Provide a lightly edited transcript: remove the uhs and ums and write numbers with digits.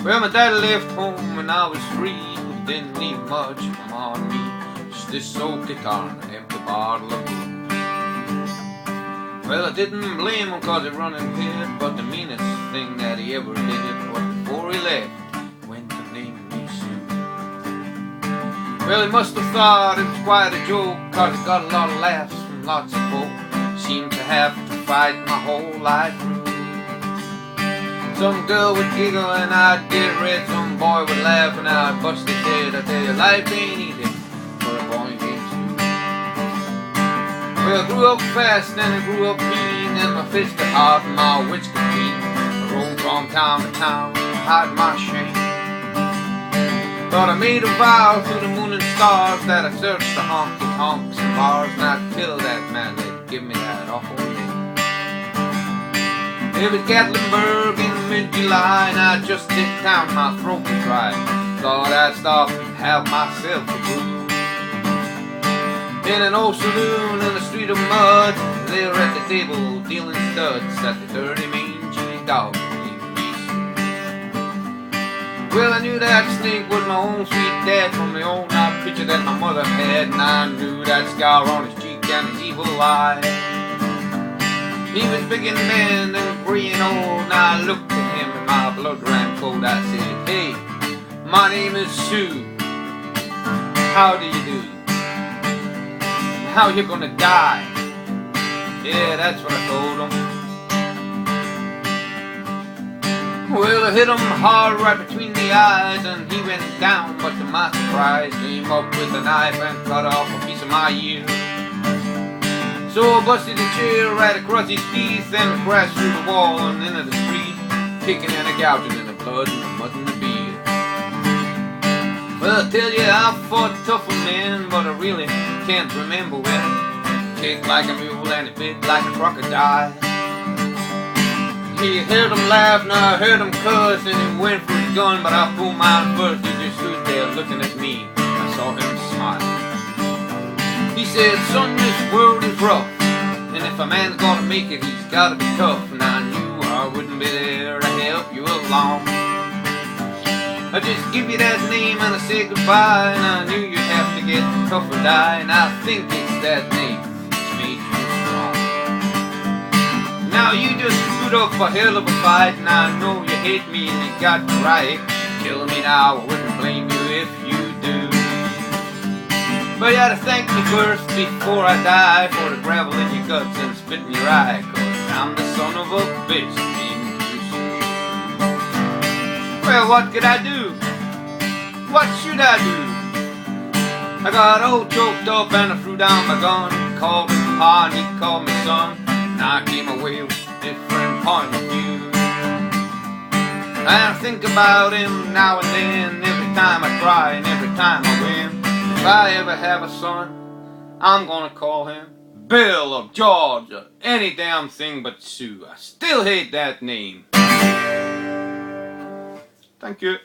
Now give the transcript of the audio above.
Well, my daddy left home when I was 3. He didn't leave much on me, just this old guitar and an empty bottle of booze. Well, I didn't blame him 'cause he run and hid, but the meanest thing that he ever did was before he left, he went to name me Sue. Well, he must have thought it was quite a joke, 'cause he got a lot of laughs from lots of folk. Seemed to have to fight my whole life through. Some girl would giggle and I'd get red, some boy would laugh and I'd bust his head. I tell you, life ain't easy for a boy named Sue. Well, I grew up fast and I grew up mean, and my fist got hard and my wits got clean. I roamed from town to town to hide my shame. But I made a vow to the moon and stars that I'd search the honky-tonks and bars, and I'd kill that man that give me that awful name. It was Gatlinburg in mid-July, and I just hit down, my throat was dry. Thought I'd stop and have myself a brew. In an old saloon in the street of mud, they were at the table dealing studs at the dirty mangy dog named me Sue. Well, I knew that snake was my own sweet dad from the old night picture that my mother had, and I knew that scar on his cheek and his evil eye. He was big and bent and gray and old, and I looked at him and my blood ran cold. I said, "Hey, my name is Sue. How do you do? How you gonna die?" Yeah, that's what I told him. Well, I hit him hard right between the eyes, and he went down, but to my surprise, came up with a knife and cut off a piece of my ear. So I busted a chair right across his teeth and crashed through the wall and into the street, kicking and a gouging in the blood and the mud and the beer. Well, I tell you, I fought tougher men, but I really can't remember when. Kicked like a mule and it bit like a crocodile. He heard him laugh and I heard him cuss, and he went for his gun, but I pulled mine first. He just stood there looking at me. I saw him smile. He said, "Son, this world is rough, and if a man's gonna make it, he's gotta be tough." And I knew I wouldn't be there to help you along. I just give you that name and I say goodbye, and I knew you'd have to get tough or die, and I think it's that name that's made you strong. Now you just put up a hell of a fight, and I know you hate me and you got the right. Kill me now, I wouldn't blame you if you do. But you gotta thank me first before I die for the gravel in your guts and spit in your eye, 'cause I'm the son of a bitch named Sue. Well, what could I do? What should I do? I got all choked up and I threw down my gun. Called me pa and he called me son, and I came away with a different point of view. I think about him now and then, every time I try and every time I win. If I ever have a son, I'm gonna call him Bill of Georgia, any damn thing but Sue. I still hate that name. Thank you.